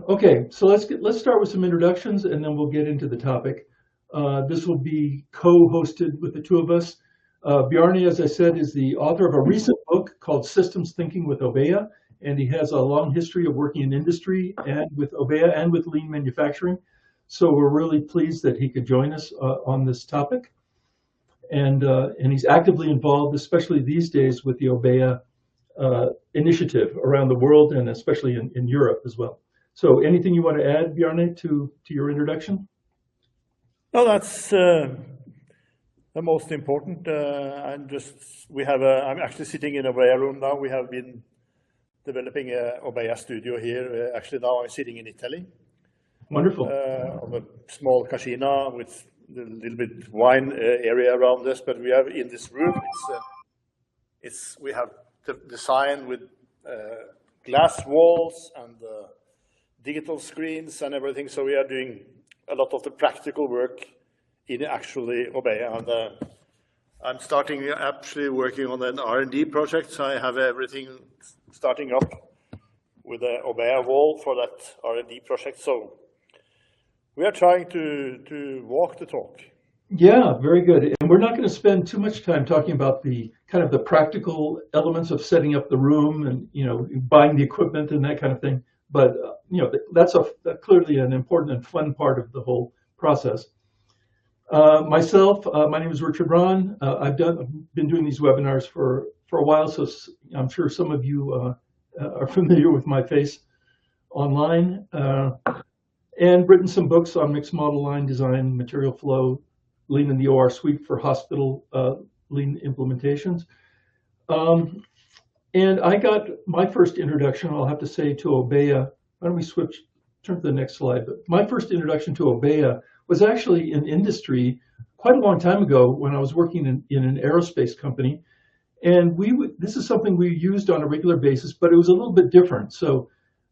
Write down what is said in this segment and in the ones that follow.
Okay, so let's start with some introductions, and then we'll get into the topic. This will be co-hosted with the two of us. Bjarne, as I said, is the author of a recent book called Systems Thinking with Obeya, and he has a long history of working in industry and with Obeya and with lean manufacturing. So we're really pleased that he could join us on this topic. And he's actively involved, especially these days, with the Obeya initiative around the world, and especially in Europe as well. So anything you want to add, Bjarne, to your introduction? No, that's the most important. I'm actually sitting in a Obeya room now. We have been developing a Obeya studio here. Actually, now I'm sitting in Italy. Wonderful. On a small cascina with a little bit wine area around us, but we have in this room. We have designed with glass walls and digital screens and everything. So we are doing a lot of the practical work in actually Obeya. And I'm actually working on an R&D project. So I have everything starting up with the Obeya wall for that R&D project. So we are trying to walk the talk. Yeah, very good. And we're not going to spend too much time talking about the kind of the practical elements of setting up the room and buying the equipment and that kind of thing. But that's clearly an important and fun part of the whole process. Myself, my name is Richard Rahn. I've been doing these webinars for a while, so I'm sure some of you are familiar with my face online, and written some books on mixed model line design, material flow, Lean in the OR suite for hospital lean implementations. And I got my first introduction, I'll have to say, to Obeya. Why don't we turn to the next slide. But my first introduction to Obeya was actually in industry quite a long time ago when I was working in an aerospace company. And this is something we used on a regular basis, but it was a little bit different. So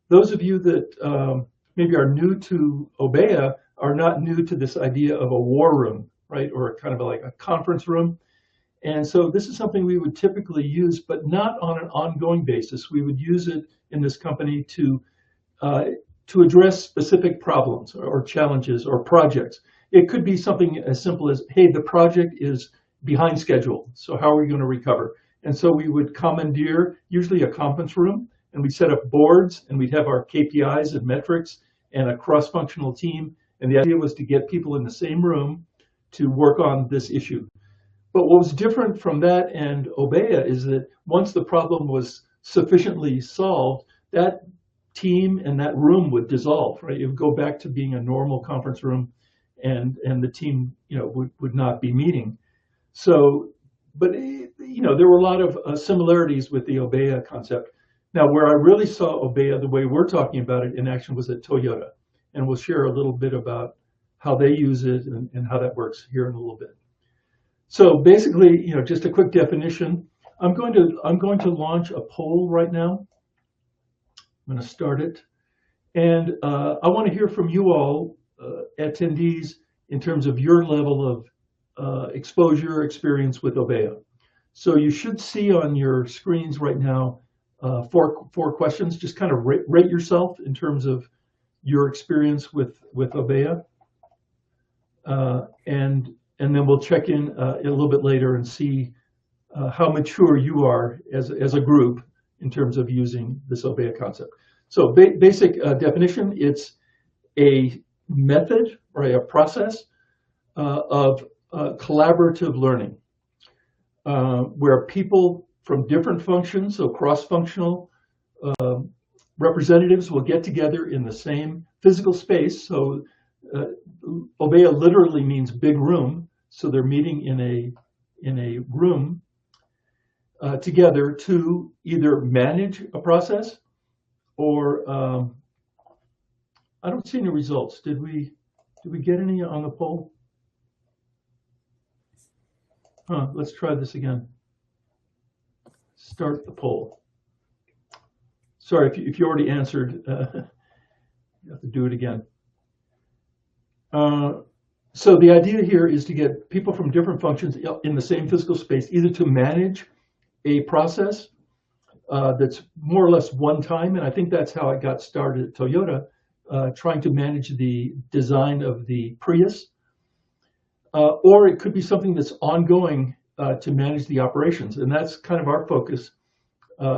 those of you that maybe are new to Obeya are not new to this idea of a war room, right? Or kind of like a conference room. And so this is something we would typically use, but not on an ongoing basis. We would use it in this company to address specific problems or challenges or projects. It could be something as simple as, hey, the project is behind schedule, so how are we going to recover? And so we would commandeer usually a conference room, and we'd set up boards, and we'd have our KPIs and metrics and a cross-functional team. And the idea was to get people in the same room to work on this issue. But what was different from that and Obeya is that once the problem was sufficiently solved, that team and that room would dissolve, right? It would go back to being a normal conference room, and the team, would not be meeting. So, but there were a lot of similarities with the Obeya concept. Now, where I really saw Obeya the way we're talking about it in action was at Toyota, and we'll share a little bit about how they use it and how that works here in a little bit. So basically, just a quick definition. I'm going to launch a poll right now. I'm going to start it, and I want to hear from you all, attendees, in terms of your level of exposure, experience with Obeya. So you should see on your screens right now four questions. Just kind of rate yourself in terms of your experience with Obeya, and then we'll check in a little bit later and see how mature you are as a group in terms of using this Obeya concept. So basic definition, it's a method or a process of collaborative learning where people from different functions, so cross-functional representatives will get together in the same physical space. So Obeya literally means big room. So they're meeting in a room together to either manage a process or I don't see any results. Did we get any on the poll? Let's try this again. Start the poll. Sorry, if you already answered, you have to do it again. So the idea here is to get people from different functions in the same physical space, either to manage a process that's more or less one time, and I think that's how it got started at Toyota, trying to manage the design of the Prius. Or it could be something that's ongoing to manage the operations, and that's kind of our focus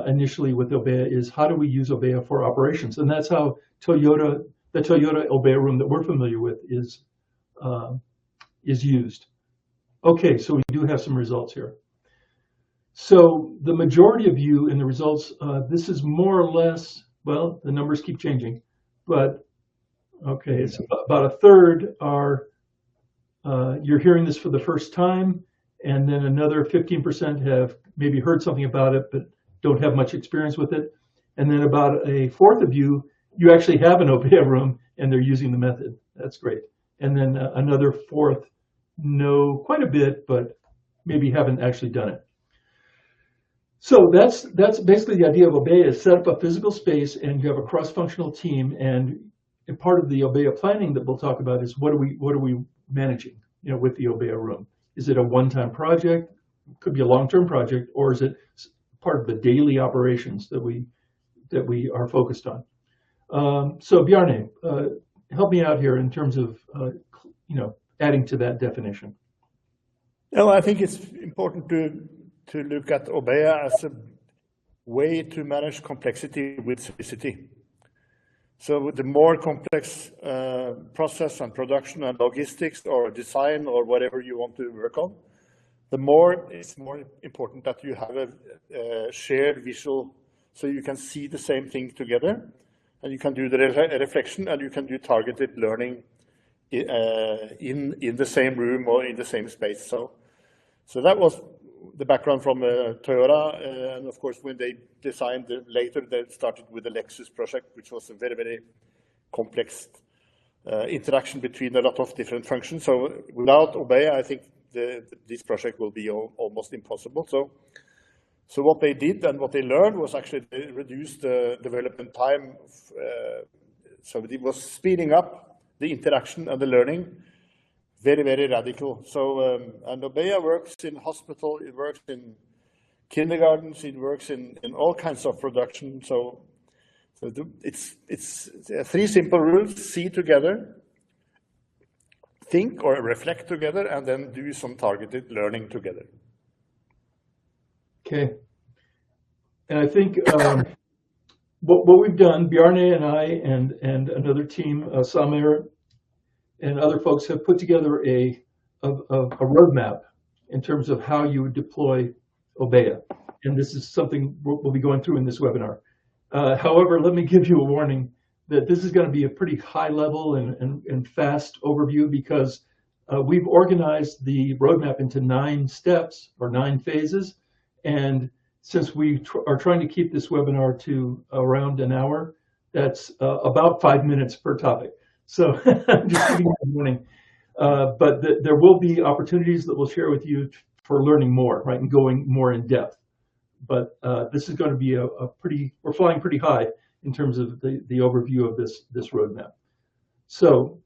initially with Obeya, is how do we use Obeya for operations, and that's how the Toyota Obeya room that we're familiar with is used. Okay, so we do have some results here. So the majority of you in the results, this is more or less, well, the numbers keep changing, but okay, it's about a third are, you're hearing this for the first time, and then another 15% have maybe heard something about it, but don't have much experience with it. And then about a fourth of you, you actually have an Obeya room and they're using the method. That's great. And then another fourth know quite a bit, but maybe haven't actually done it. So that's basically the idea of Obeya, is set up a physical space and you have a cross-functional team. And part of the Obeya planning that we'll talk about is what are we managing, with the Obeya room? Is it a one-time project? It could be a long-term project, or is it part of the daily operations that we are focused on? So Bjarne, help me out here in terms of adding to that definition. Well, I think it's important to look at Obeya as a way to manage complexity with simplicity. So with the more complex process and production and logistics or design or whatever you want to work on, it's more important that you have a shared visual, so you can see the same thing together, and you can do the reflection, and you can do targeted learning in the same room or in the same space. So that was the background from Toyota, and of course when they designed later, they started with the Lexus project, which was a very, very complex interaction between a lot of different functions. So without Obeya, I think this project will be almost impossible. So what they did and what they learned was actually they reduced the development time. So it was speeding up the interaction and the learning, very, very radical. So and Obeya works in hospital, it works in kindergartens, it works in all kinds of production. So it's three simple rules: see together, think or reflect together, and then do some targeted learning together. Okay. And I think what we've done, Bjarne and I and another team, Samir and other folks, have put together a roadmap in terms of how you would deploy Obeya. And this is something we'll be going through in this webinar. However, let me give you a warning that this is going to be a pretty high level and fast overview, because we've organized the roadmap into 9 steps or 9 phases. And since we are trying to keep this webinar to around an hour, that's about 5 minutes per topic. So I'm just giving you a warning. But there will be opportunities that we'll share with you for learning more, right, and going more in depth. But this is going to be we're flying pretty high in terms of the overview of this roadmap. So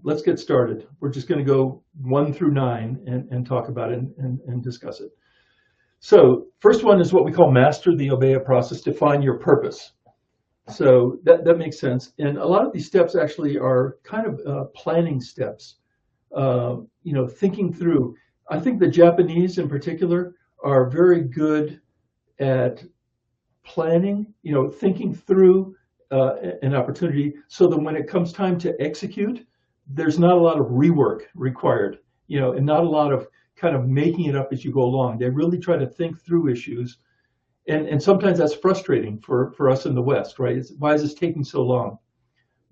let's get started. We're just going to go 1 through 9 and talk about it and discuss it. So first one is what we call master the Obeya process, define your purpose. So that makes sense. And a lot of these steps actually are kind of planning steps, thinking through. I think the Japanese in particular are very good at planning, thinking through an opportunity, so that when it comes time to execute, there's not a lot of rework required, and not a lot of kind of making it up as you go along. They really try to think through issues. And sometimes that's frustrating for us in the West, right? Why is this taking so long?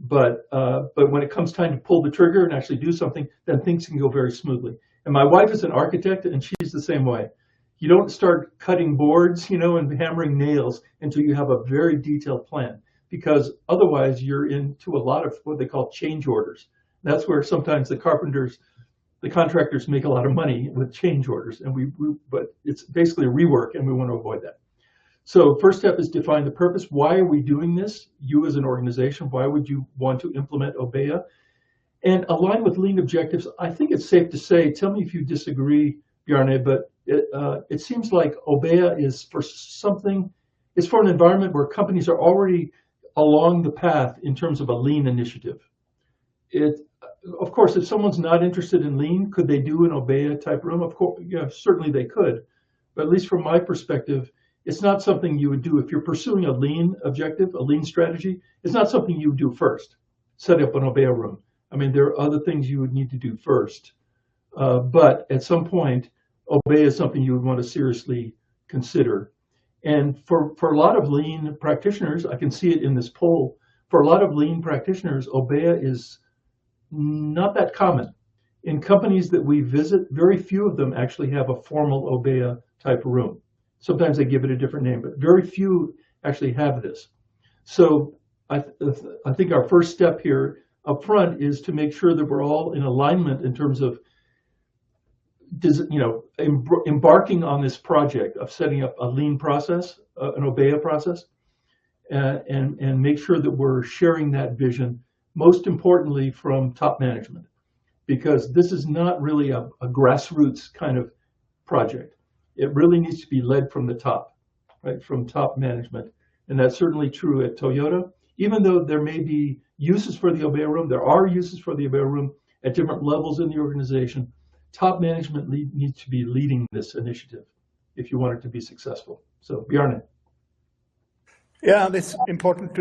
But when it comes time to pull the trigger and actually do something, then things can go very smoothly. And my wife is an architect, and she's the same way. You don't start cutting boards, and hammering nails until you have a very detailed plan, because otherwise you're into a lot of what they call change orders. That's where sometimes the contractors make a lot of money with change orders, but it's basically a rework, and we want to avoid that. So first step is define the purpose. Why are we doing this? You as an organization, why would you want to implement Obeya? And align with lean objectives. I think it's safe to say, tell me if you disagree, Bjarne, but it seems like Obeya is for something, It's for an environment where companies are already along the path in terms of a lean initiative. Of course, if someone's not interested in lean, could they do an Obeya type room? Of course, yeah, certainly they could. But at least from my perspective, it's not something you would do if you're pursuing a lean objective, a lean strategy. It's not something you would do first, set up an Obeya room. I mean, there are other things you would need to do first. But at some point, Obeya is something you would want to seriously consider. And for a lot of lean practitioners, I can see it in this poll, for a lot of lean practitioners, Obeya is not that common. In companies that we visit, very few of them actually have a formal Obeya type room. Sometimes they give it a different name, but very few actually have this. So I think our first step here up front is to make sure that we're all in alignment in terms of embarking on this project of setting up a lean process, an Obeya process, and make sure that we're sharing that vision, most importantly from top management, because this is not really a grassroots kind of project. It really needs to be led from the top, right, from top management. And that's certainly true at Toyota. Even though there may be uses for the Obeya room, there are uses for the Obeya room at different levels in the organization. Top management needs to be leading this initiative if you want it to be successful. So, Bjarne. Yeah, and it's important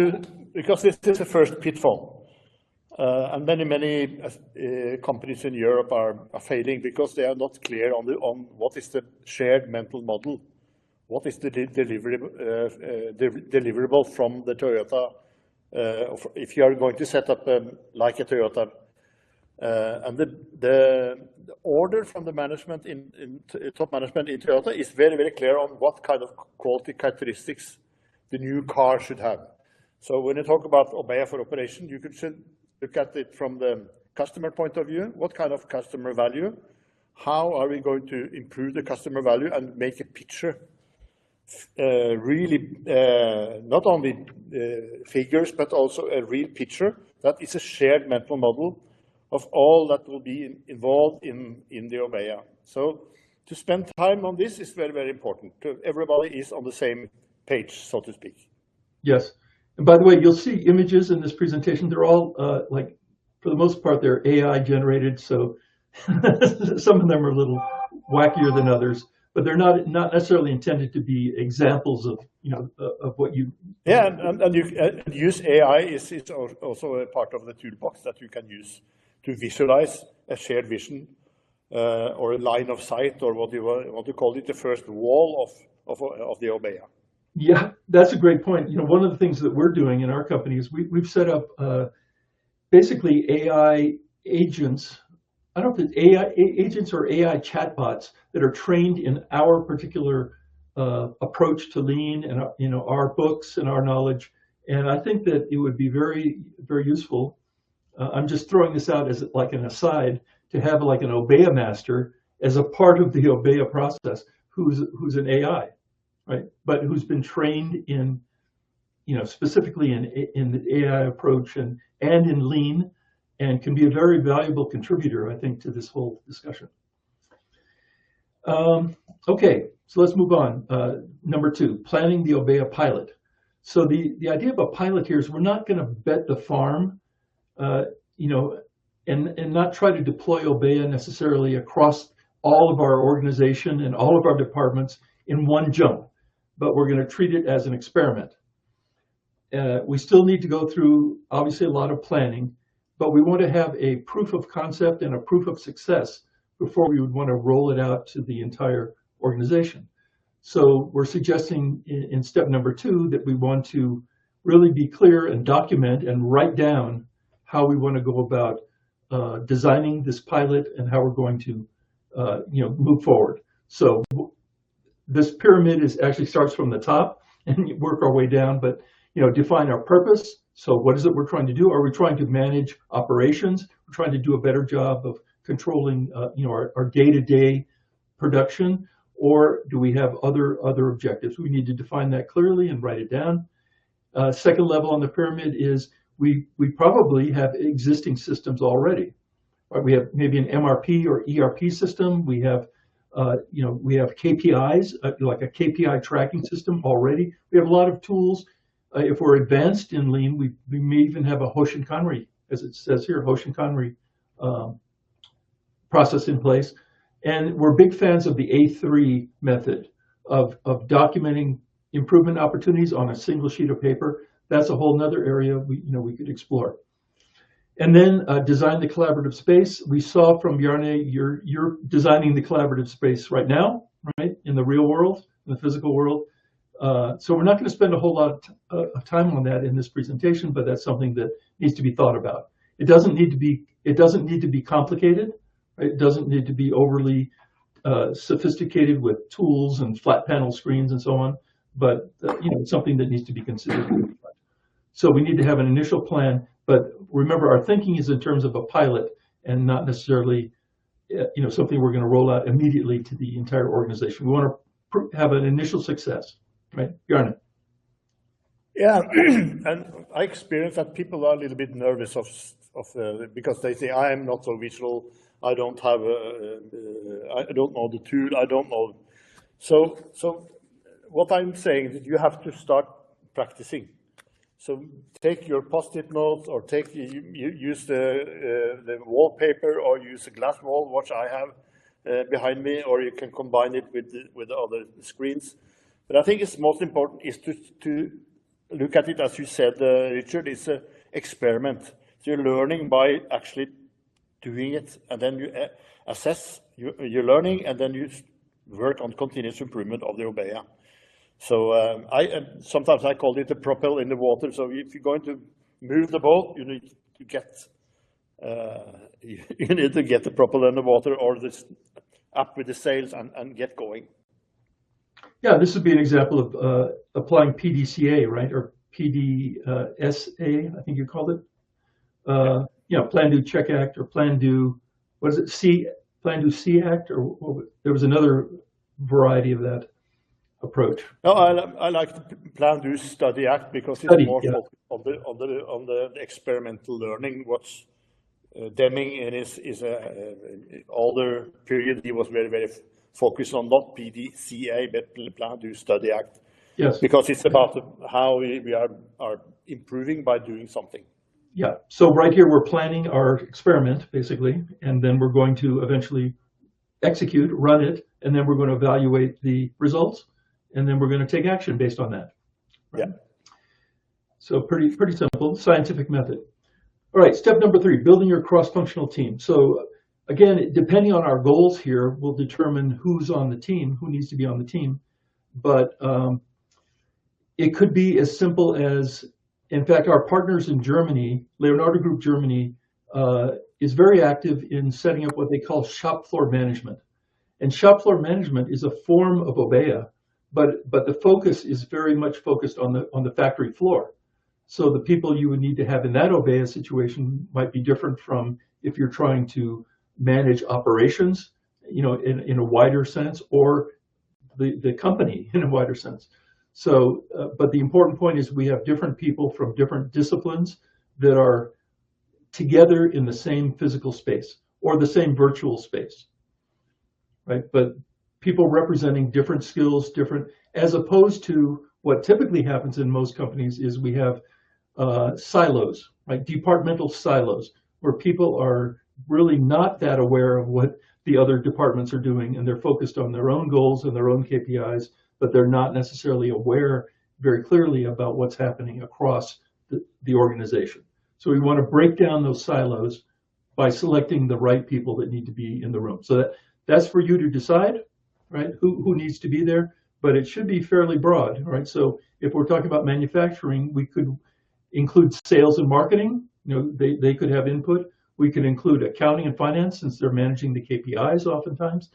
because this is the first pitfall. And many companies in Europe are failing because they are not clear on what is the shared mental model. What is the deliverable from the Toyota? If you are going to set up like a Toyota, and the order from the management top management in Toyota is very, very clear on what kind of quality characteristics the new car should have. So when you talk about Obeya for operation, you should look at it from the customer point of view. What kind of customer value? How are we going to improve the customer value and make a picture? Really, not only figures, but also a real picture that is a shared mental model of all that will be involved in the Obeya. So to spend time on this is very, very important. Everybody is on the same page, so to speak. Yes. And by the way, you'll see images in this presentation. They're all, like, for the most part, they're AI generated. So some of them are a little wackier than others, but they're not necessarily intended to be examples of, of what you. Yeah, and you use AI is also a part of the toolbox that you can use to visualize a shared vision or a line of sight, or what you want to call it, the first wall of the Obeya. Yeah, that's a great point. One of the things that we're doing in our company is we've set up basically AI agents. I don't know if it's AI agents or AI chatbots that are trained in our particular approach to lean and our books and our knowledge. And I think that it would be very, very useful. I'm just throwing this out as like an aside to have like an Obeya master as a part of the Obeya process, who's an AI, right? But who's been trained in, specifically in the AI approach and in lean, and can be a very valuable contributor, I think, to this whole discussion. Okay, so let's move on. Number 2, planning the Obeya pilot. So the idea of a pilot here is we're not going to bet the farm, and not try to deploy Obeya necessarily across all of our organization and all of our departments in one jump, but we're going to treat it as an experiment. We still need to go through, obviously, a lot of planning, but we want to have a proof of concept and a proof of success before we would want to roll it out to the entire organization. So we're suggesting in step number 2 that we want to really be clear and document and write down how we want to go about designing this pilot and how we're going to move forward. So this pyramid actually starts from the top and you work our way down, but define our purpose. So what is it we're trying to do? Are we trying to manage operations? We're trying to do a better job of controlling our day-to-day production, or do we have other objectives? We need to define that clearly and write it down. Second level on the pyramid is we probably have existing systems already. Right? We have maybe an MRP or ERP system. We have We have KPIs, like a KPI tracking system already. We have a lot of tools. If we're advanced in Lean, we may even have a Hoshinkanri, as it says here, Hoshinkanri process in place. And we're big fans of the A3 method of documenting improvement opportunities on a single sheet of paper. That's a whole nother area we could explore. And then design the collaborative space. We saw from Bjarne, you're designing the collaborative space right now, right, in the real world, in the physical world. So we're not going to spend a whole lot of time on that in this presentation, but that's something that needs to be thought about. It doesn't need to be complicated. Right? It doesn't need to be overly sophisticated with tools and flat panel screens and so on. But it's something that needs to be considered. So we need to have an initial plan. But remember, our thinking is in terms of a pilot and not necessarily, something we're going to roll out immediately to the entire organization. We want to have an initial success, right? Bjarne. Yeah, and I experience that people are a little bit nervous because they say I am not so visual. I don't have I don't know the tool. I don't know. So what I'm saying is that you have to start practicing. So take your Post-it notes, or use the wallpaper, or use a glass wall, which I have behind me, or you can combine it with the other screens. But I think it's most important is to look at it, as you said, Richard, it's an experiment. So you're learning by actually doing it, and then you assess your learning, and then you work on continuous improvement of the Obeya. So sometimes I call it the propel in the water. So if you're going to move the boat, you need to get the propel in the water, or this up with the sails and get going. Yeah, this would be an example of applying PDCA, right, or PDSA, I think you called it. Plan, do, check, act, or plan, do. What is it? Plan, do, see, act, or there was another variety of that approach. No, I like the plan, do, study, act, because it's more focused on the experimental learning. What's Deming in his older period, he was very, very focused on not PDCA, but plan, do, study, act. Yes. Because it's about how we are improving by doing something. Yeah. So right here, we're planning our experiment, basically, and then we're going to eventually execute, run it, and then we're going to evaluate the results, and then we're going to take action based on that. Right? Yeah. So pretty simple, scientific method. All right, step number 3, building your cross-functional team. So again, depending on our goals here, we'll determine who's on the team, who needs to be on the team. But it could be as simple as, in fact, our partners in Germany, Leonardo Group Germany, is very active in setting up what they call shop floor management. And shop floor management is a form of Obeya, but the focus is very much focused on the factory floor. So the people you would need to have in that Obeya situation might be different from if you're trying to manage operations, in a wider sense, or the company in a wider sense. So, but the important point is we have different people from different disciplines that are together in the same physical space or the same virtual space, right? But people representing different skills, as opposed to what typically happens in most companies is we have silos, right? Departmental silos, where people are really not that aware of what the other departments are doing, and they're focused on their own goals and their own KPIs, but they're not necessarily aware very clearly about what's happening across the organization. So we want to break down those silos by selecting the right people that need to be in the room. So that's for you to decide, right? Who needs to be there, but it should be fairly broad, right? So if we're talking about manufacturing, we could include sales and marketing. They could have input. We could include accounting and finance, since they're managing the KPIs oftentimes.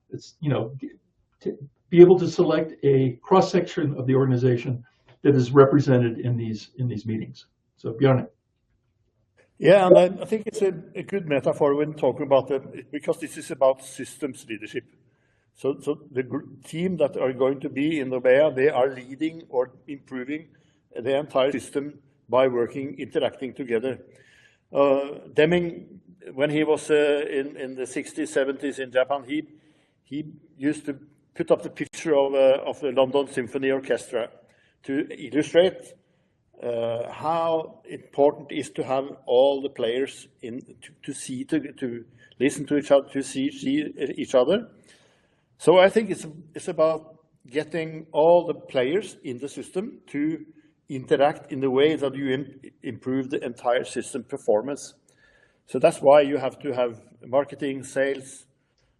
It's, to be able to select a cross-section of the organization that is represented in these meetings. So Bjarne. Yeah, and I think it's a good metaphor when talking about because this is about systems leadership. So the team that are going to be in Obeya, they are leading or improving the entire system by interacting together. Deming, when he was in the 60s, 70s in Japan, he used to put up the picture of the London Symphony Orchestra to illustrate how important it is to have all the players in to listen to each other, to see each other. So I think it's about getting all the players in the system to interact in the way that you improve the entire system performance. So that's why you have to have marketing, sales,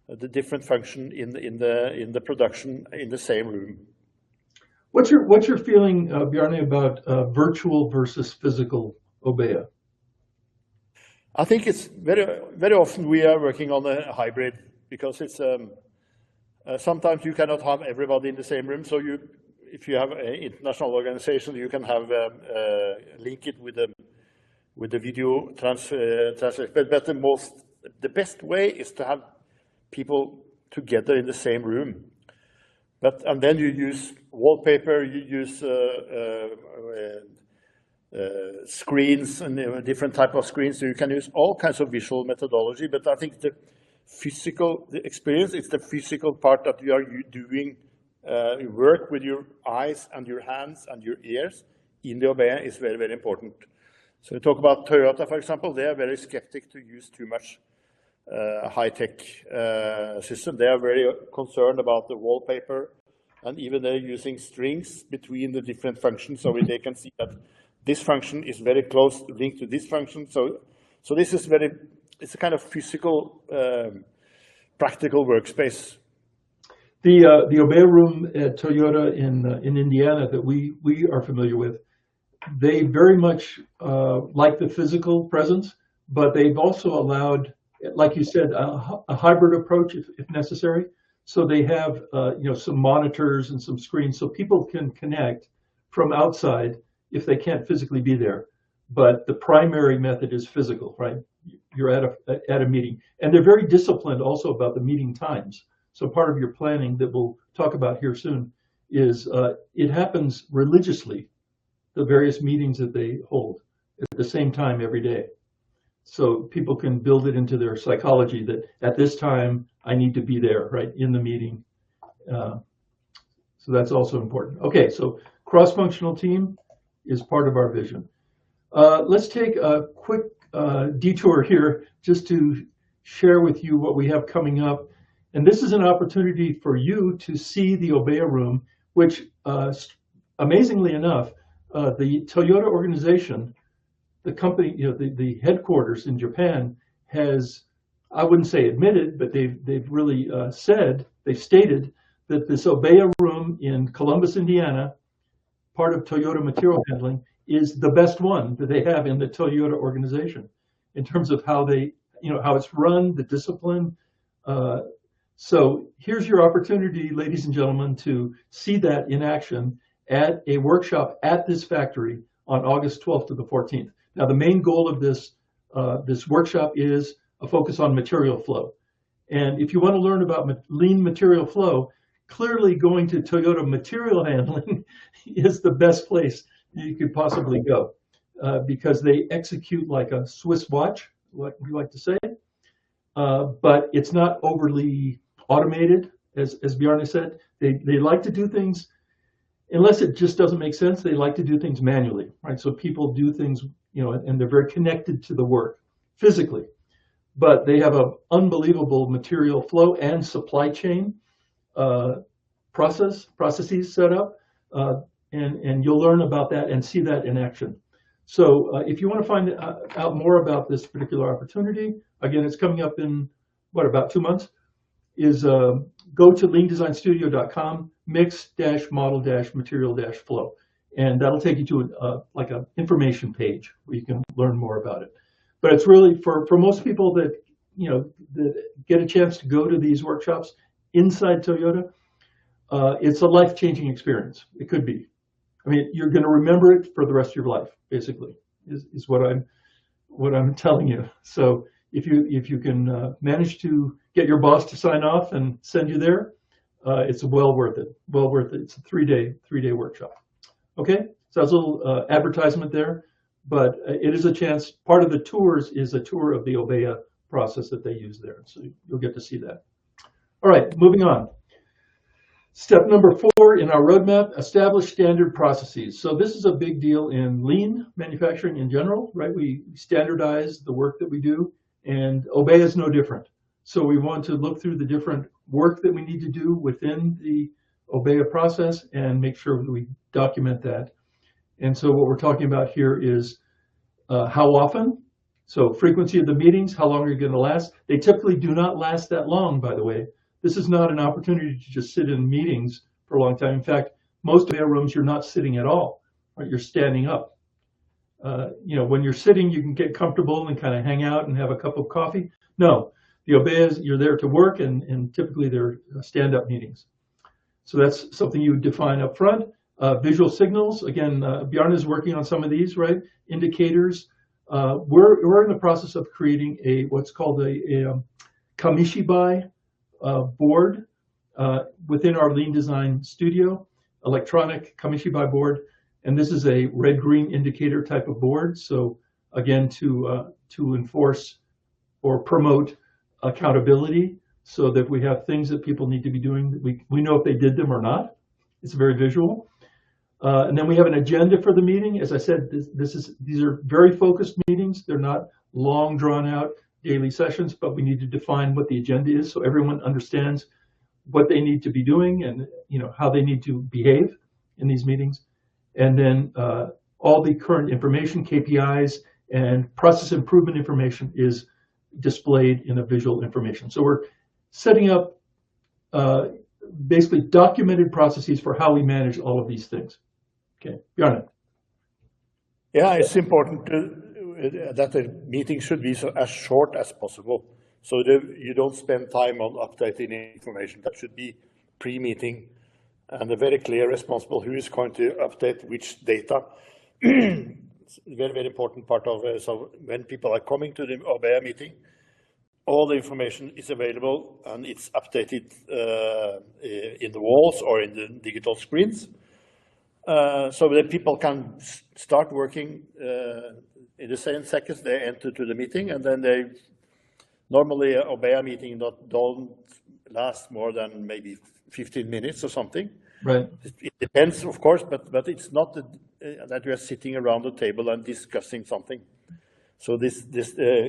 the different function in the production in the same room. What's your feeling, Bjarne, about virtual versus physical Obeya? I think it's very often we are working on a hybrid, because it's sometimes you cannot have everybody in the same room. So if you have an international organization, you can have link it with the video translation. But the best way is to have people together in the same room. And then you use wallpaper, you use screens and different type of screens. So you can use all kinds of visual methodology. But I think the experience is the physical part that you are doing. You work with your eyes and your hands and your ears in the Obeya is very, very important. So we talk about Toyota, for example. They are very skeptic to use too much high-tech system. They are very concerned about the wallpaper, and even they're using strings between the different functions, so they can see that this function is very close linked to this function. So this is it's a kind of physical, practical workspace. The Obeya room at Toyota in Indiana that we are familiar with, they very much like the physical presence, but they've also allowed, like you said, a hybrid approach if necessary. So they have some monitors and some screens, so people can connect from outside if they can't physically be there. But the primary method is physical, right? You're at a meeting, and they're very disciplined also about the meeting times. So part of your planning that we'll talk about here soon is it happens religiously, the various meetings that they hold at the same time every day. So people can build it into their psychology that at this time I need to be there, right, in the meeting. So that's also important. Okay, so cross-functional team is part of our vision. Let's take a quick detour here just to share with you what we have coming up. And this is an opportunity for you to see the Obeya room, which amazingly enough, the Toyota organization, the company, the headquarters in Japan has, I wouldn't say admitted, but they've really they've stated that this Obeya room in Columbus, Indiana, part of Toyota Material Handling, is the best one that they have in the Toyota organization in terms of how how it's run, the discipline. So here's your opportunity, ladies and gentlemen, to see that in action at a workshop at this factory on August 12th to the 14th. Now, the main goal of this workshop is a focus on material flow. And if you want to learn about lean material flow, clearly going to Toyota Material Handling is the best place you could possibly go because they execute like a Swiss watch, like we like to say, but it's not overly automated, as Bjarne said. They like to do things, unless it just doesn't make sense, they like to do things manually, right? So people do things, and they're very connected to the work physically, but they have an unbelievable material flow and supply chain processes set up, and you'll learn about that and see that in action. So if you want to find out more about this particular opportunity, again, it's coming up in, about 2 months, is go to leandesignstudio.com, mix-model-material-flow. And that'll take you to like an information page where you can learn more about it. But it's really for most people that, that get a chance to go to these workshops inside Toyota, it's a life-changing experience. It could be. I mean, you're going to remember it for the rest of your life, basically, is what I'm telling you. So if you can manage to get your boss to sign off and send you there, it's well worth it. Well worth it. It's a three-day workshop. Okay, so that's a little advertisement there, but it is a chance. Part of the tours is a tour of the Obeya process that they use there, so you'll get to see that. All right, moving on. Step number 4 in our roadmap, establish standard processes. So this is a big deal in lean manufacturing in general, right? We standardize the work that we do, and Obeya is no different. So we want to look through the different work that we need to do within the Obeya process and make sure that we document that. And so what we're talking about here is how often, so frequency of the meetings, how long are you going to last? They typically do not last that long, by the way. This is not an opportunity to just sit in meetings for a long time. In fact, most Obeya rooms, you're not sitting at all, right? You're standing up. When you're sitting, you can get comfortable and kind of hang out and have a cup of coffee. No, the Obeyas, you're there to work, and typically they're stand-up meetings. So that's something you would define up front. Visual signals, again, Bjarne is working on some of these, right? Indicators. We're in the process of creating what's called a Kamishibai board within our lean design studio, electronic Kamishibai board, and this is a red-green indicator type of board. So again, to enforce or promote accountability, so that we have things that people need to be doing. We know if they did them or not. It's very visual. And then we have an agenda for the meeting. As I said, these are very focused meetings. They're not long, drawn-out daily sessions, but we need to define what the agenda is so everyone understands what they need to be doing and how they need to behave in these meetings. And then all the current information, KPIs, and process improvement information is displayed in a visual information. So we're setting up basically documented processes for how we manage all of these things. Okay, Bjarne. Yeah, it's important that the meeting should be as short as possible, so that you don't spend time on updating information. That should be pre-meeting, and a very clear responsible who is going to update which data. It's a very, very important part of it. So when people are coming to the Obeya meeting, all the information is available and it's updated in the walls or in the digital screens, so that people can start working in the same seconds they enter to the meeting, and then they normally Obeya meeting don't last more than maybe 15 minutes or something. Right. It depends, of course, but it's not that we are sitting around the table and discussing something. So this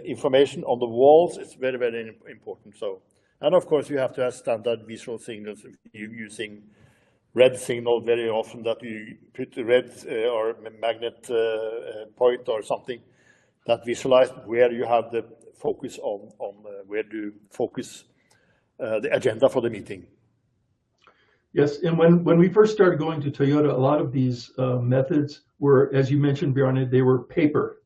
information on the walls is very, very important. So, and of course you have to have standard visual signals. You're using red signal very often, that you put a red or magnet point or something that visualize where you have the focus on where to focus the agenda for the meeting. Yes, and when we first started going to Toyota, a lot of these methods were, as you mentioned, Bjarne, they were paper.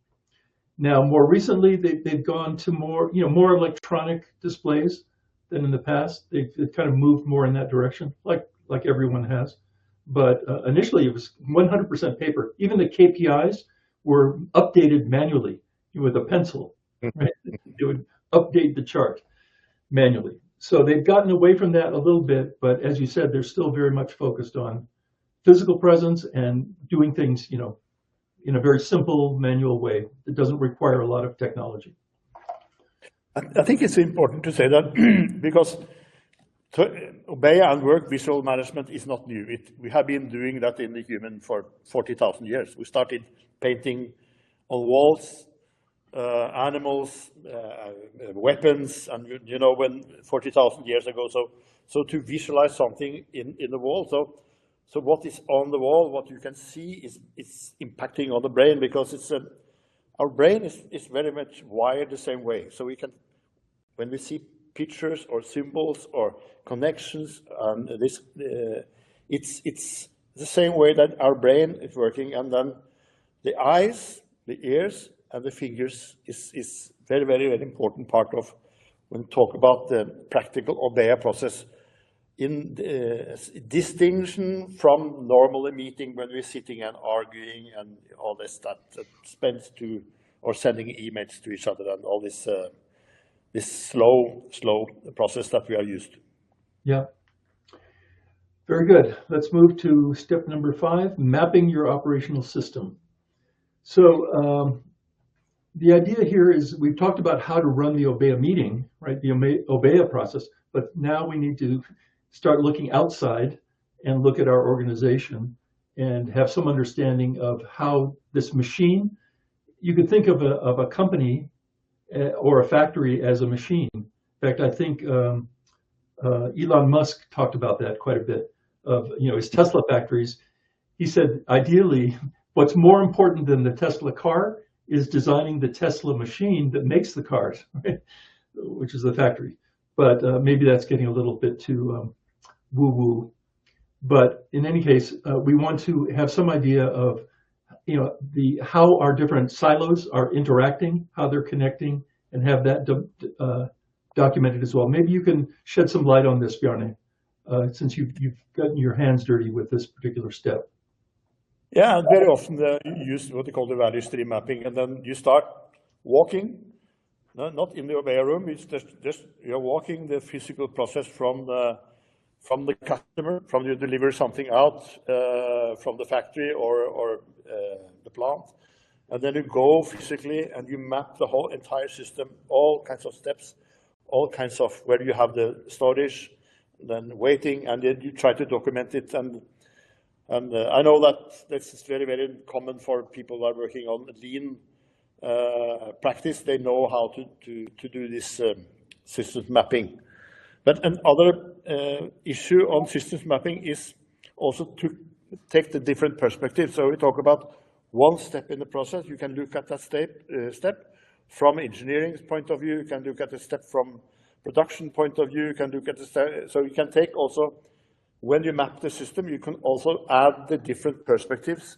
Now, more recently, they've gone to more electronic displays than in the past. They've kind of moved more in that direction, like everyone has. But initially, it was 100% paper. Even the KPIs were updated manually with a pencil. Right? They would update the chart manually. So they've gotten away from that a little bit, but as you said, they're still very much focused on physical presence and doing things, in a very simple manual way that doesn't require a lot of technology. I think it's important to say that because Obeya and work visual management is not new. We have been doing that in the human for 40,000 years. We started painting on walls, animals, weapons, and when 40,000 years ago. So to visualize something in the wall. So what is on the wall, what you can see is impacting on the brain, because our brain is very much wired the same way. So we can, when we see pictures or symbols or connections, it's the same way that our brain is working, and then the eyes, the ears, and the fingers is very, very, very important part of when we talk about the practical Obeya process. In distinction from normally meeting when we're sitting and arguing and all this that spends to, or sending emails to each other, and all this slow process that we are used to. Yeah. Very good. Let's move to step number 5, mapping your operational system. So the idea here is we've talked about how to run the Obeya meeting, right? The Obeya process, but now we need to start looking outside and look at our organization and have some understanding of how this machine, you could think of a company or a factory as a machine. In fact, I think Elon Musk talked about that quite a bit of, his Tesla factories. He said, ideally, what's more important than the Tesla car is designing the Tesla machine that makes the cars, right? Which is the factory. But maybe that's getting a little bit too woo-woo. But in any case, we want to have some idea of, how our different silos are interacting, how they're connecting, and have that documented as well. Maybe you can shed some light on this, Bjarne, since you've gotten your hands dirty with this particular step. Yeah, and very often you use what they call the value stream mapping, and then you start walking, not in the Obeya room, it's just you're walking the physical process from the customer, from you deliver something out from the factory or the plant, and then you go physically and you map the whole entire system, all kinds of steps, all kinds of where you have the storage, then waiting, and then you try to document it. And I know that this is very, very common for people who are working on lean practice. They know how to do this systems mapping. But another issue on systems mapping is also to take the different perspectives. So we talk about one step in the process. You can look at that step from engineering point of view. You can look at the step from production point of view. You can look at the step. So you can take also, when you map the system, you can also add the different perspectives.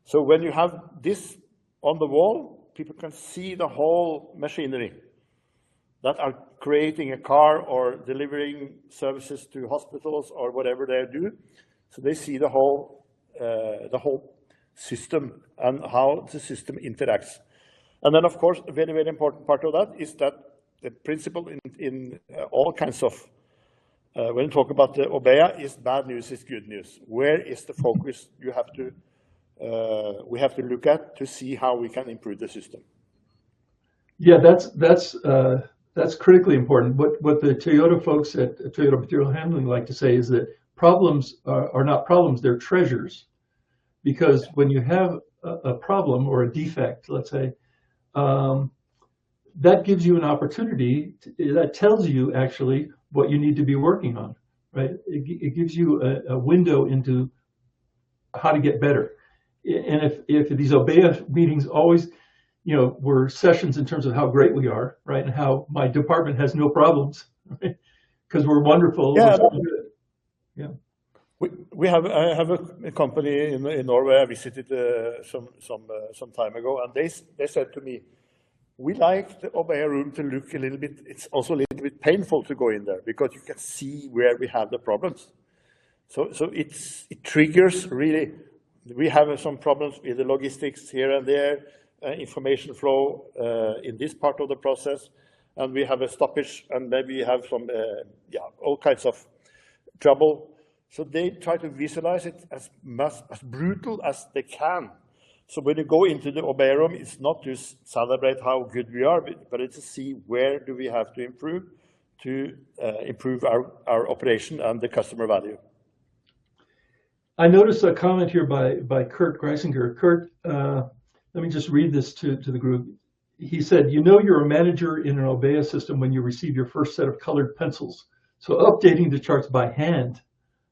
So when you have this on the wall, people can see the whole machinery that are creating a car or delivering services to hospitals or whatever they do. So they see the whole system and how the system interacts. And then, of course, a very, very important part of that is that the principle in all kinds of, when you talk about the Obeya, is bad news is good news. Where is the focus we have to look at to see how we can improve the system? Yeah, that's critically important. What the Toyota folks at Toyota Material Handling like to say is that problems are not problems, they're treasures. Because when you have a problem or a defect, let's say, that gives you an opportunity, that tells you actually what you need to be working on, right? It gives you a window into how to get better. And if these Obeya meetings always, were sessions in terms of how great we are, right? And how my department has no problems, right? Because we're wonderful. Yeah. We're so good. Yeah. I have a company in Norway I visited some time ago, and they said to me, we like the Obeya room to look a little bit, it's also a little bit painful to go in there because you can see where we have the problems. So it triggers really, we have some problems with the logistics here and there, information flow in this part of the process, and we have a stoppage, and maybe we have some, all kinds of trouble. So they try to visualize it as brutal as they can. So when you go into the Obeya room, it's not to celebrate how good we are, but it's to see where do we have to improve our operation and the customer value. I noticed a comment here by Kurt Greisinger. Kurt, let me just read this to the group. He said, you're a manager in an Obeya system when you receive your first set of colored pencils. So updating the charts by hand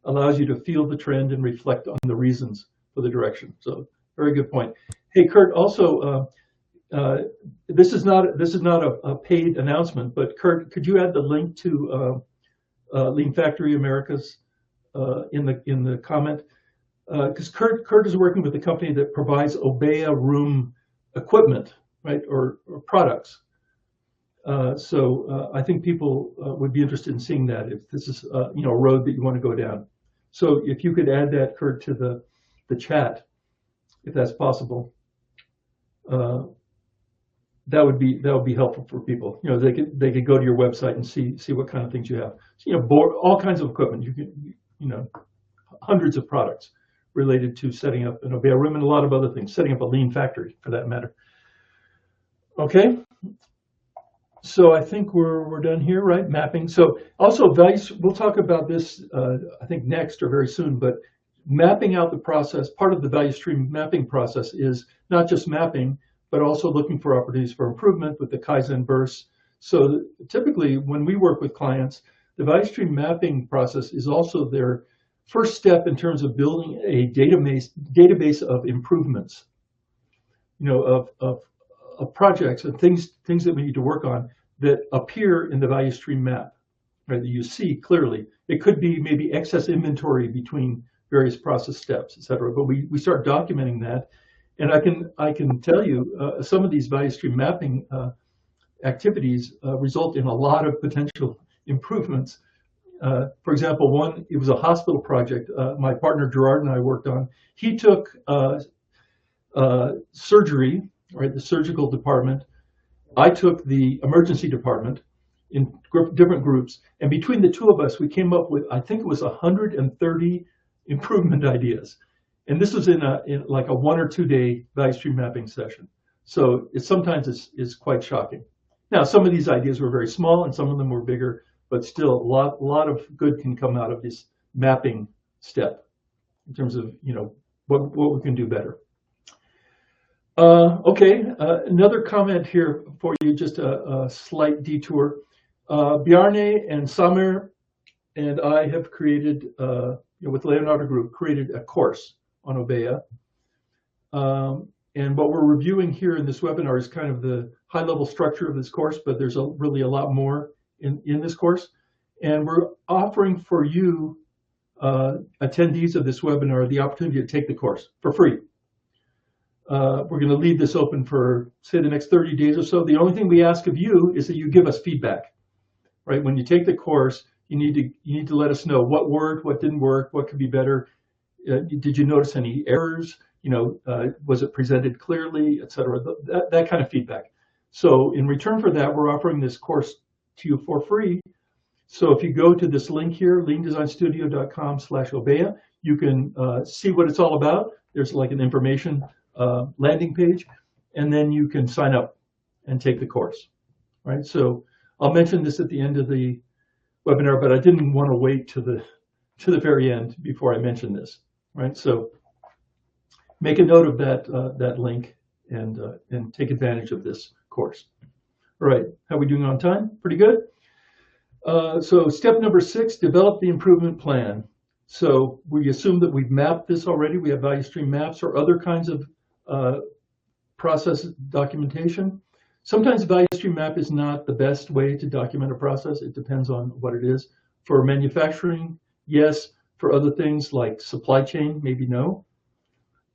allows you to feel the trend and reflect on the reasons for the direction. So very good point. Hey, Kurt, also, this is not a paid announcement, but Kurt, could you add the link to Lean Factory Americas in the comment? Because Kurt is working with a company that provides Obeya room equipment, right, or products. So I think people would be interested in seeing that if this is a road that you want to go down. So if you could add that, Kurt, to the chat, if that's possible, that would be helpful for people. They could go to your website and see what kind of things you have. So, all kinds of equipment. You can, hundreds of products related to setting up an Obeya room and a lot of other things. Setting up a lean factory, for that matter. Okay, so I think we're done here, right? Mapping. So also values, we'll talk about this, I think next or very soon, but mapping out the process, part of the value stream mapping process is not just mapping, but also looking for opportunities for improvement with the Kaizen bursts. So typically when we work with clients, the value stream mapping process is also their first step in terms of building a database of improvements, of projects and things that we need to work on that appear in the value stream map, right? That you see clearly. It could be maybe excess inventory between various process steps, et cetera. But we start documenting that, and I can tell you some of these value stream mapping activities result in a lot of potential improvements. For example, it was a hospital project. My partner Gerard and I worked on. He took surgery, right, the surgical department. I took the emergency department in different groups, and between the two of us, we came up with, I think it was 130 improvement ideas. And this was in like a 1 or 2 day value stream mapping session. So sometimes it's quite shocking. Now, some of these ideas were very small and some of them were bigger, but still a lot of good can come out of this mapping step in terms of, what we can do better. Okay, another comment here for you, just a slight detour. Bjarne and Samer and I have created, with Leonardo Group, created a course on Obeya. And what we're reviewing here in this webinar is kind of the high-level structure of this course, but there's really a lot more in this course. And we're offering for you, attendees of this webinar, the opportunity to take the course for free. We're going to leave this open for, say, the next 30 days or so. The only thing we ask of you is that you give us feedback, right? When you take the course, you need to let us know what worked, what didn't work, what could be better. Did you notice any errors? Was it presented clearly, et cetera? That kind of feedback. So in return for that, we're offering this course to you for free. So if you go to this link here, leandesignstudio.com/Obeya, you can see what it's all about. There's like an information landing page, and then you can sign up and take the course, right? So I'll mention this at the end of the webinar, but I didn't want to wait to the very end before I mention this, right? So make a note of that link and take advantage of this course. All right, how are we doing on time? Pretty good. So step number 6, develop the improvement plan. So we assume that we've mapped this already. We have value stream maps or other kinds of process documentation. Sometimes value stream map is not the best way to document a process. It depends on what it is. For manufacturing, yes. For other things like supply chain, maybe no.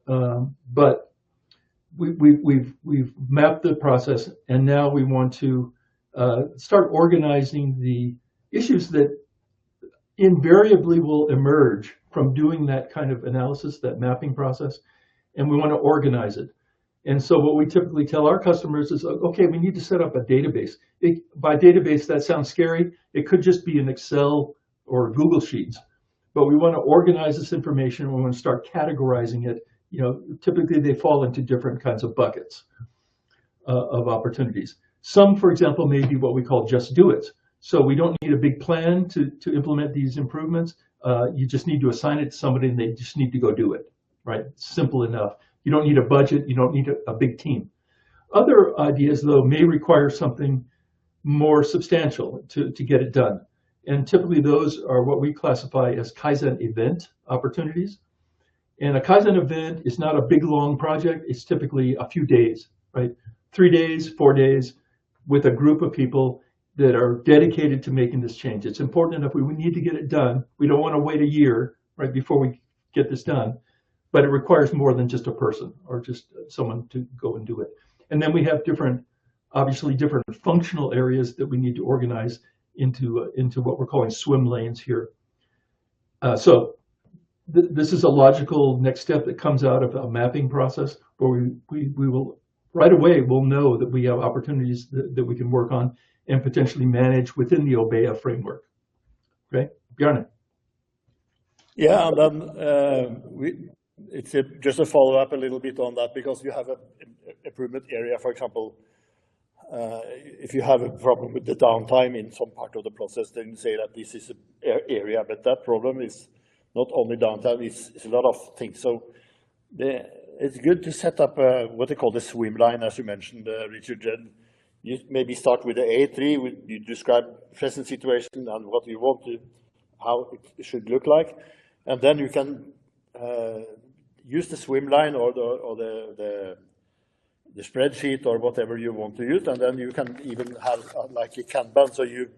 But we've mapped the process, and now we want to start organizing the issues that invariably will emerge from doing that kind of analysis, that mapping process, and we want to organize it. And so what we typically tell our customers is, okay, we need to set up a database. By database, that sounds scary. It could just be an Excel or Google Sheets, but we want to organize this information. We want to start categorizing it. Typically they fall into different kinds of buckets of opportunities. Some, for example, may be what we call just do it. So we don't need a big plan to implement these improvements. You just need to assign it to somebody and they just need to go do it, right? Simple enough. You don't need a budget. You don't need a big team. Other ideas, though, may require something more substantial to get it done. And typically those are what we classify as Kaizen event opportunities. And a Kaizen event is not a big, long project. It's typically a few days, right? 3 days, 4 days with a group of people that are dedicated to making this change. It's important enough. We need to get it done. We don't want to wait a year, right, before we get this done. But it requires more than just a person or just someone to go and do it. And then we have obviously different functional areas that we need to organize into what we're calling swim lanes here. So this is a logical next step that comes out of a mapping process where we will right away we'll know that we have opportunities that we can work on and potentially manage within the Obeya framework. Okay, Bjarne. Yeah, and then it's just a follow up a little bit on that, because you have an improvement area, for example, if you have a problem with the downtime in some part of the process, then you say that this is an area, but that problem is not only downtime, it's a lot of things. So it's good to set up what they call the swim line, as you mentioned, Richard. You maybe start with the A3, you describe present situation and what you want to, how it should look like, and then you can use the swim line or the spreadsheet or whatever you want to use, and then you can even have like a Kanban, so you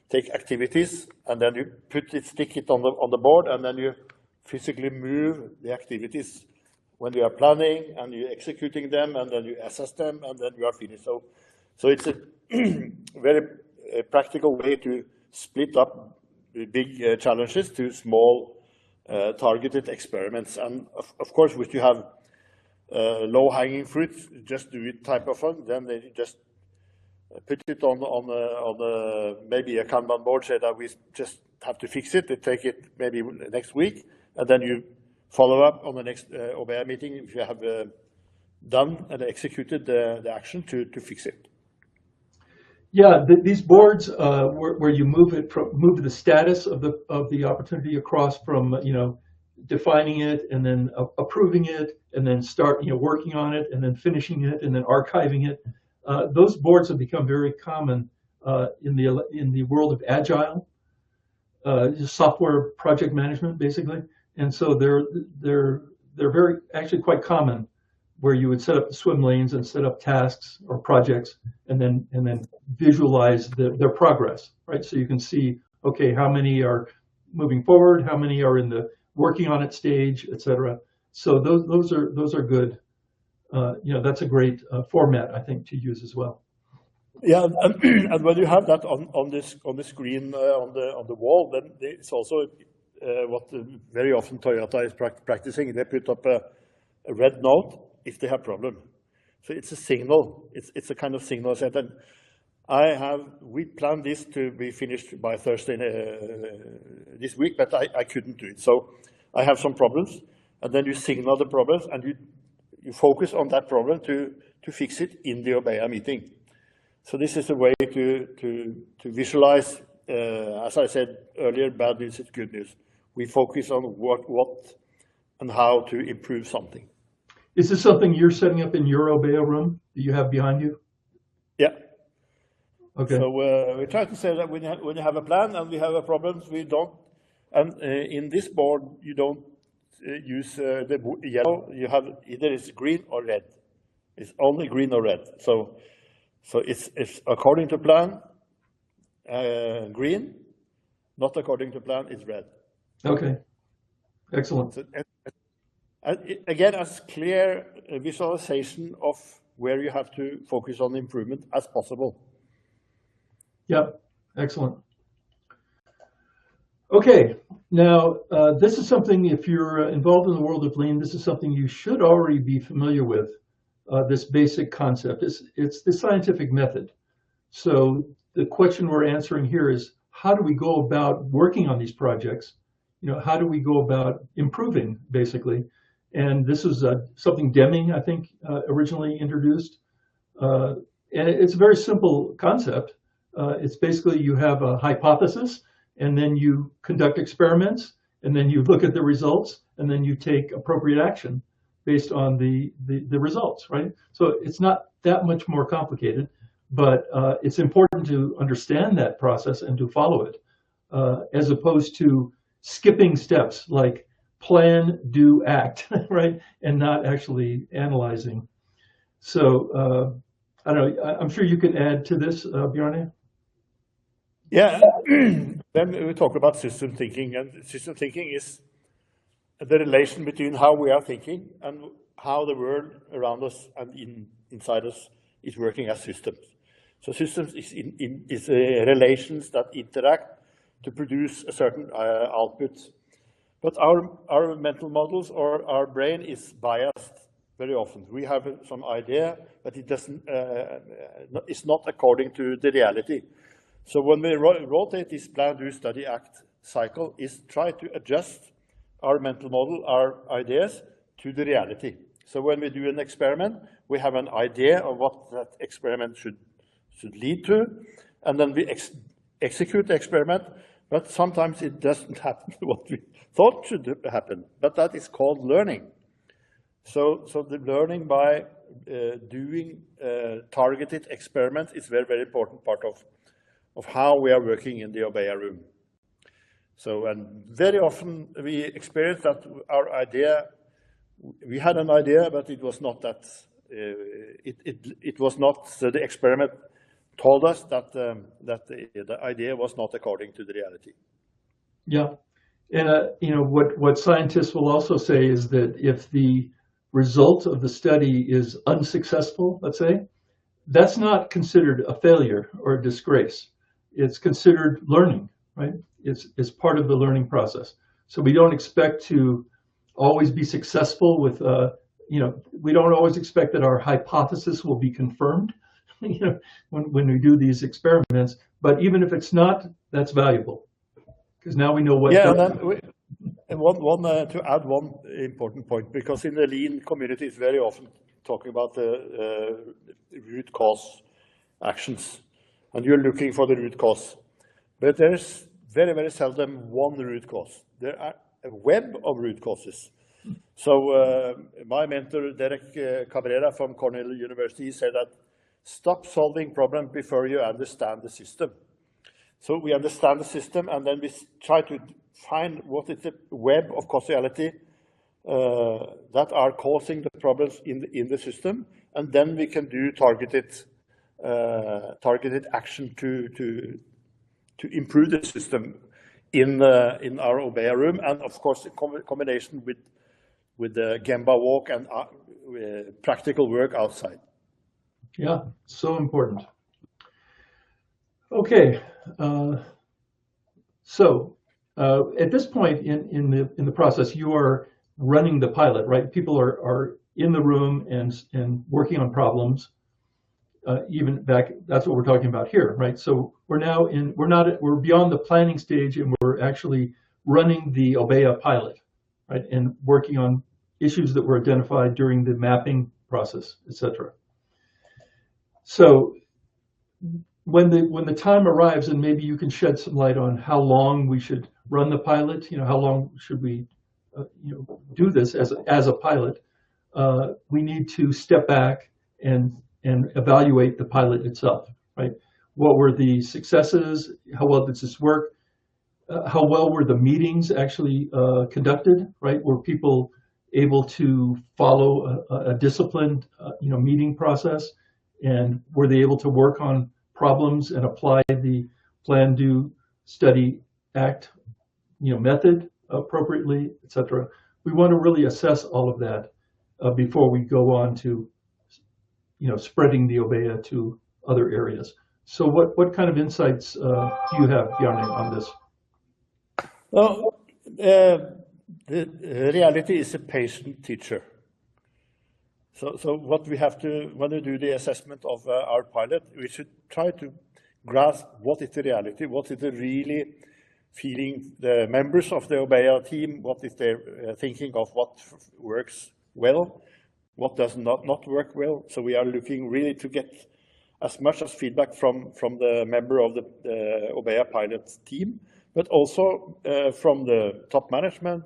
take activities and then you stick it on the board, and then you physically move the activities when you are planning, and you're executing them, and then you assess them, and then you are finished. So it's a very practical way to split up big challenges to small targeted experiments. And of course, if you have low-hanging fruit, just do it type of fun, then they just put it on maybe a Kanban board, say that we just have to fix it, they take it maybe next week, and then you follow up on the next Obeya meeting if you have done and executed the action to fix it. Yeah, these boards where you move the status of the opportunity across from defining it and then approving it and then start working on it and then finishing it and then archiving it. Those boards have become very common in the world of agile software project management, basically. And so they're very actually quite common, where you would set up the swim lanes and set up tasks or projects and then visualize their progress, right? So you can see, okay, how many are moving forward, how many are in the working on it stage, etc. So those are good. That's a great format, I think, to use as well. Yeah, and when you have that on the screen on the wall, then it's also what very often Toyota is practicing. They put up a red note if they have problem. So it's a signal. It's a kind of signal set. And we planned this to be finished by Thursday this week, but I couldn't do it. So I have some problems, and then you signal the problems, and you focus on that problem to fix it in the Obeya meeting. So this is a way to visualize, as I said earlier, bad news is good news. We focus on what and how to improve something. Is this something you're setting up in your Obeya room that you have behind you? Yeah. Okay. So we try to say that when you have a plan and we have a problem, we don't. And in this board, you don't use the yellow. You have either it's green or red. It's only green or red. So it's according to plan, green. Not according to plan, it's red. Okay. Excellent. So, again, as clear visualization of where you have to focus on improvement as possible. Yeah, excellent. Okay, now this is something, if you're involved in the world of Lean, this is something you should already be familiar with, this basic concept. It's the scientific method. So the question we're answering here is, how do we go about working on these projects? How do we go about improving, basically? And this is something Deming, I think, originally introduced. And it's a very simple concept. It's basically you have a hypothesis, and then you conduct experiments, and then you look at the results, and then you take appropriate action based on the results, right? So it's not that much more complicated, but it's important to understand that process and to follow it, as opposed to skipping steps like plan, do, act, right? And not actually analyzing. So I don't know, I'm sure you can add to this, Bjarne. Yeah, then we talk about system thinking, and system thinking is the relation between how we are thinking and how the world around us and inside us is working as systems. So systems is relations that interact to produce a certain output. But our mental models or our brain is biased very often. We have some idea, but it doesn't. It's not according to the reality. So when we rotate this plan, do, study, act cycle, is try to adjust our mental model, our ideas, to the reality. So when we do an experiment, we have an idea of what that experiment should should lead to, and then we execute the experiment, but sometimes it doesn't happen what we thought should happen, but that is called learning. So the learning by doing targeted experiments is very, very important part of how we are working in the Obeya room. So, and very often we experience that our idea, we had an idea, but it was not that, it was not, so the experiment told us that, the idea was not according to the reality. Yeah, and you know, what scientists will also say is that if the result of the study is unsuccessful, let's say, that's not considered a failure or a disgrace. It's considered learning, right? It's part of the learning process. So we don't expect to always be successful with, you know, we don't always expect that our hypothesis will be confirmed, you know, when we do these experiments. But even if it's not, that's valuable because now we know what. Yeah, and to add one important point, because in the lean community, it's very often talking about the root cause actions, and you're looking for the root cause. But there's very, very seldom one root cause. There are a web of root causes. So my mentor, Derek Cabrera from Cornell University, said that stop solving problems before you understand the system. So we understand the system, and then we try to find what is the web of causality that are causing the problems in the system, and then we can do targeted action to improve the system in our Obeya room, and of course in combination with the Gemba walk and practical work outside. Yeah, so important. Okay, so at this point in the process, you are running the pilot, right? People are in the room and working on problems. Even back, that's what we're talking about here, right? So we're beyond the planning stage, and we're actually running the Obeya pilot, right? And working on issues that were identified during the mapping process, etc. So when the time arrives, and maybe you can shed some light on how long we should run the pilot, you know, how long should we you know, do this as a pilot, we need to step back and evaluate the pilot itself, right? What were the successes? How well did this work? How well were the meetings actually conducted, right? Were people able to follow a disciplined you know, meeting process? And were they able to work on problems and apply the plan, do, study, act, you know, method appropriately, etc.? We want to really assess all of that before we go on to, you know, spreading the Obeya to other areas. So what kind of insights do you have, Bjarne, on this? Well, the reality is a patient teacher. So what we have to, when we do the assessment of our pilot, we should try to grasp what is the reality, what is the really feeling the members of the Obeya team, what is their thinking of what works well, what does not work well. So we are looking really to get as much as feedback from the member of the Obeya pilot team, but also from the top management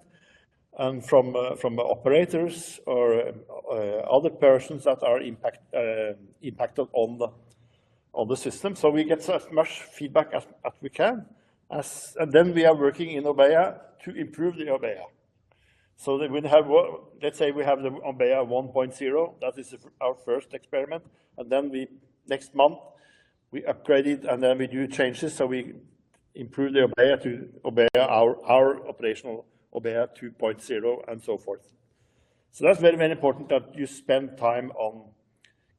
and from operators or other persons that are impacted on the system. So we get as much feedback as we can, and then we are working in Obeya to improve the Obeya. So that we have, let's say we have the Obeya 1.0, that is our first experiment, and then next month we upgrade it, and then we do changes, so we improve the Obeya to Obeya, our operational Obeya 2.0, and so forth. So that's very, very important that you spend time on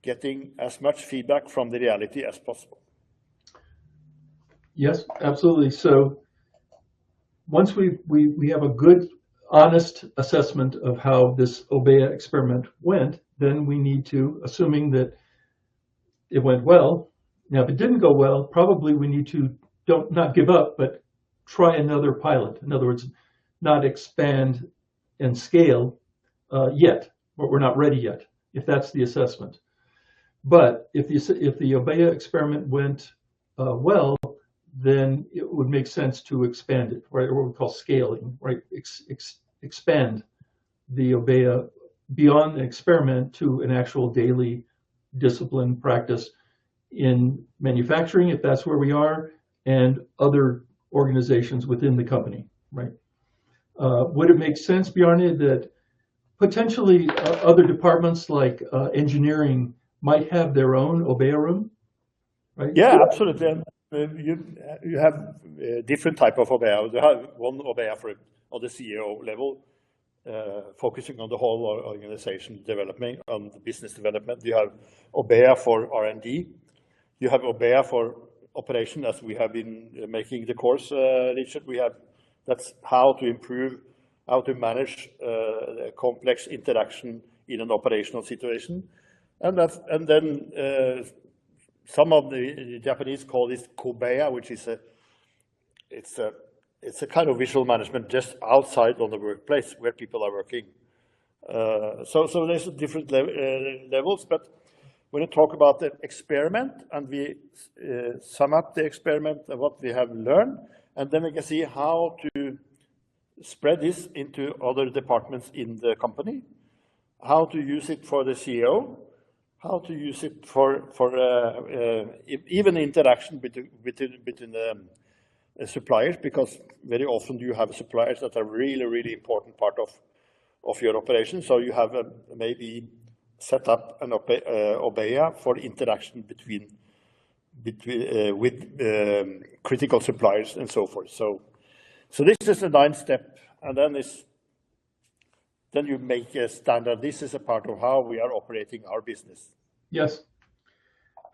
getting as much feedback from the reality as possible. Yes, absolutely. So once we have a good, honest assessment of how this Obeya experiment went, then we need to, assuming that it went well. Now, if it didn't go well, probably we need to not give up, but try another pilot. In other words, not expand and scale yet, but we're not ready yet, if that's the assessment. But if the Obeya experiment went well, then it would make sense to expand it, right? Or what we call scaling, right? Expand the Obeya beyond the experiment to an actual daily discipline practice in manufacturing, if that's where we are, and other organizations within the company, right? Would it make sense, Bjarne, that potentially other departments like engineering might have their own Obeya room, right? Yeah, absolutely. And you have different type of Obeya. You have one Obeya for on the CEO level, focusing on the whole organization development, on the business development. You have Obeya for R&D. You have Obeya for operation, as we have been making the course, Richard. That's how to improve, how to manage complex interaction in an operational situation. And then some of the Japanese call this Kobeya, which is it's a kind of visual management just outside on the workplace where people are working. So there's different levels, but when you talk about the experiment and we sum up the experiment and what we have learned, and then we can see how to spread this into other departments in the company, how to use it for the CEO, how to use it for even interaction between the suppliers, because very often you have suppliers that are really, really important part of your operation. So you have maybe set up an Obeya for interaction with critical suppliers and so forth. So this is a 9-step, and then you make a standard. This is a part of how we are operating our business. Yes.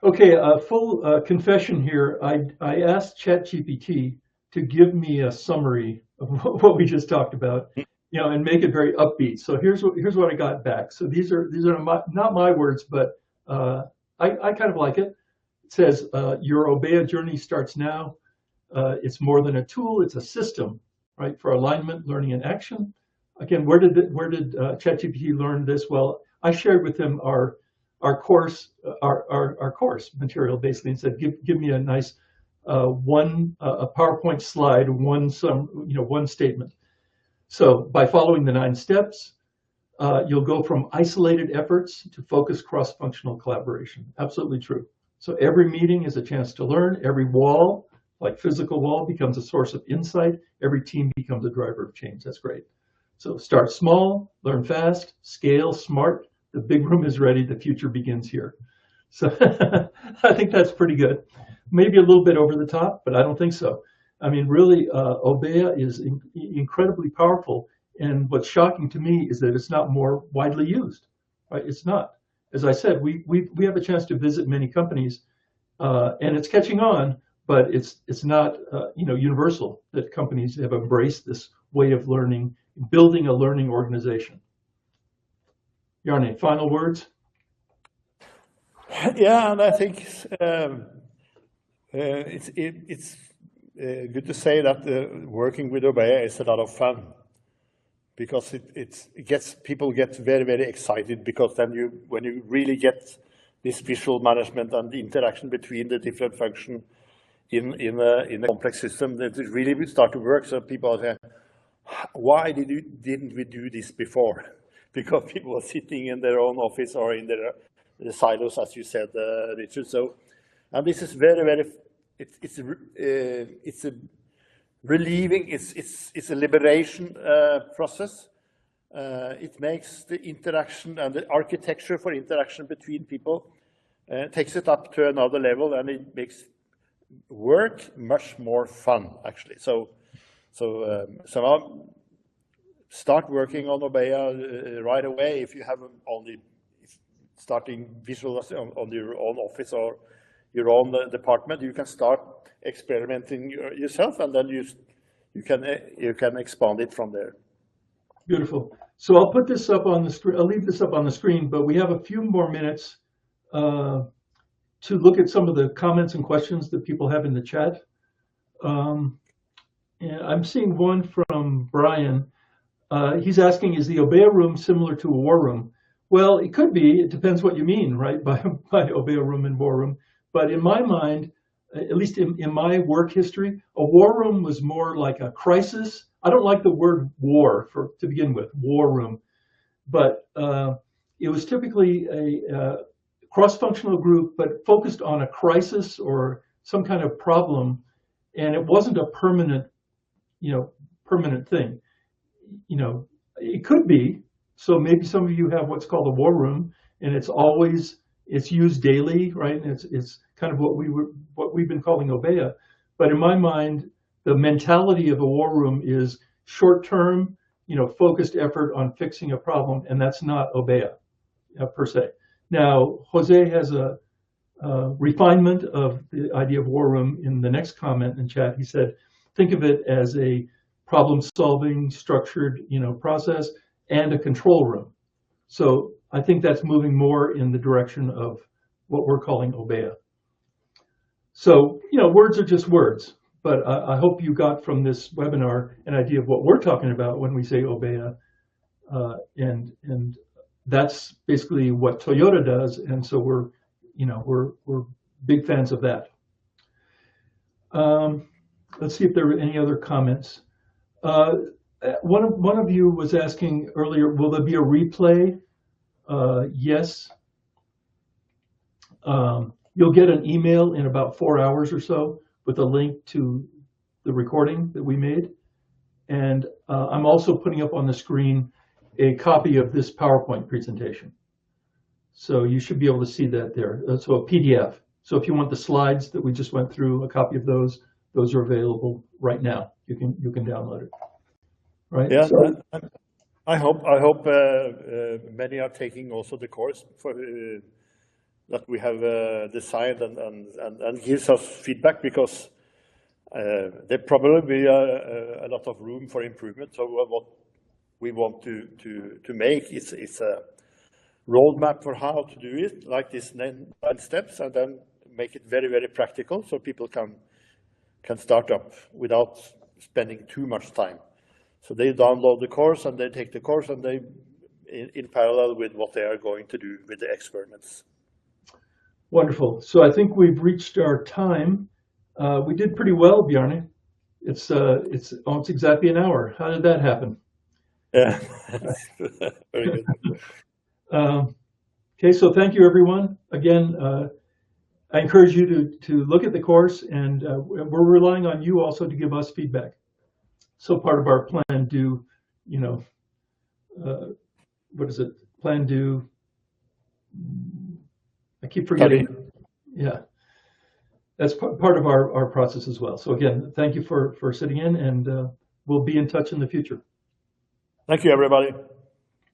Okay, full confession here. I asked ChatGPT to give me a summary of what we just talked about, and make it very upbeat. So here's what I got back. So these are not my words, but I kind of like it. It says your Obeya journey starts now. It's more than a tool; it's a system, right, for alignment, learning, and action. Again, where did ChatGPT learn this? Well, I shared with him our course material basically, and said, give me a nice a PowerPoint slide, one statement. So by following the 9 steps, you'll go from isolated efforts to focused cross-functional collaboration. Absolutely true. So every meeting is a chance to learn. Every wall, like physical wall, becomes a source of insight. Every team becomes a driver of change. That's great. So start small, learn fast, scale smart. The big room is ready. The future begins here. So I think that's pretty good. Maybe a little bit over the top, but I don't think so. I mean, really, Obeya is incredibly powerful. And what's shocking to me is that it's not more widely used. Right? It's not. As I said, we have a chance to visit many companies, and it's catching on, but it's not universal that companies have embraced this way of learning, building a learning organization. Bjarne, final words? Yeah, and I think it's good to say that working with Obeya is a lot of fun, because people get very, very excited, because then when you really get this visual management and the interaction between the different functions in a complex system, that it really start to work. So people say, why didn't we do this before? Because people are sitting in their own office or in the silos, as you said, Richard. So, and this is very, very. It's a relieving. It's a liberation process. It makes the interaction and the architecture for interaction between people takes it up to another level, and it makes work much more fun, actually. So now start working on Obeya right away. If you have only starting visualizing on your own office or your own department, you can start experimenting yourself, and then you can expand it from there. Beautiful. So I'll put this up on the screen. I'll leave this up on the screen, but we have a few more minutes to look at some of the comments and questions that people have in the chat. And I'm seeing one from Brian. He's asking, is the Obeya room similar to a war room? Well, it could be. It depends what you mean, right, by Obeya room and war room. But in my mind, at least in my work history, a war room was more like a crisis. I don't like the word war to begin with, war room, but it was typically a cross-functional group, but focused on a crisis or some kind of problem, and it wasn't a permanent thing. It could be. So maybe some of you have what's called a war room, and it's used daily, right? And it's kind of what we've been calling Obeya. But in my mind, the mentality of a war room is short-term, focused effort on fixing a problem, and that's not Obeya per se. Now, Jose has a refinement of the idea of war room in the next comment in chat. He said, think of it as a problem-solving, structured, process, and a control room. So I think that's moving more in the direction of what we're calling Obeya. So, words are just words, but I hope you got from this webinar an idea of what we're talking about when we say Obeya, and that's basically what Toyota does, and so we're big fans of that. Let's see if there are any other comments. One of you was asking earlier, will there be a replay? Yes. You'll get an email in about 4 hours or so with a link to the recording that we made. And I'm also putting up on the screen a copy of this PowerPoint presentation. So you should be able to see that there. So a PDF. So if you want the slides that we just went through, a copy of those are available right now. You can download it. Right? Yeah, so, I hope many are taking also the course for that we have designed and gives us feedback, because there probably be a lot of room for improvement. So what we want to make is a roadmap for how to do it, like this 9 steps, and then make it very, very practical so people can start up without spending too much time. So they download the course and they take the course, and they in parallel with what they are going to do with the experiments. Wonderful. So I think we've reached our time. We did pretty well, Bjarne. It's almost exactly an hour. How did that happen? Yeah, very good. Okay, so thank you, everyone. Again, I encourage you to look at the course, and we're relying on you also to give us feedback. So part of our plan do, what is it? Plan do, I keep forgetting. Yeah, that's part of our process as well. So again, thank you for sitting in, and we'll be in touch in the future. Thank you, everybody.